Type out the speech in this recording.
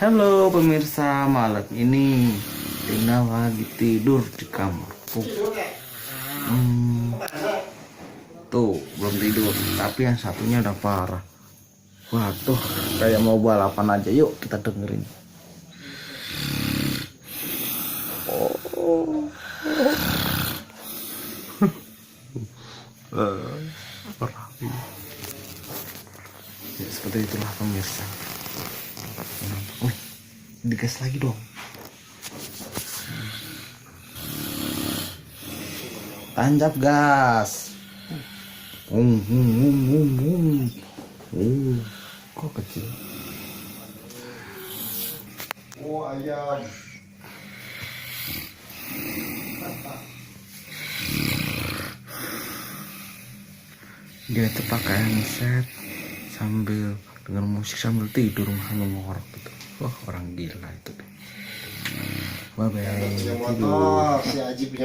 Halo pemirsa, malam ini Tina lagi tidur di kamarku. Tuh belum tidur, tapi yang satunya udah parah. Waduh, kayak mau balapan aja. Yuk kita dengerin. Ya, seperti itulah pemirsa. Wih, digas lagi dong. Tancap gas. Kok kecil? Oh, ayam. Dia itu pakai handset sambil dengar musik sambil tidur hanya ngorok gitu. Wah, orang gila itu. Bye bye. Punya motor, si Aji punya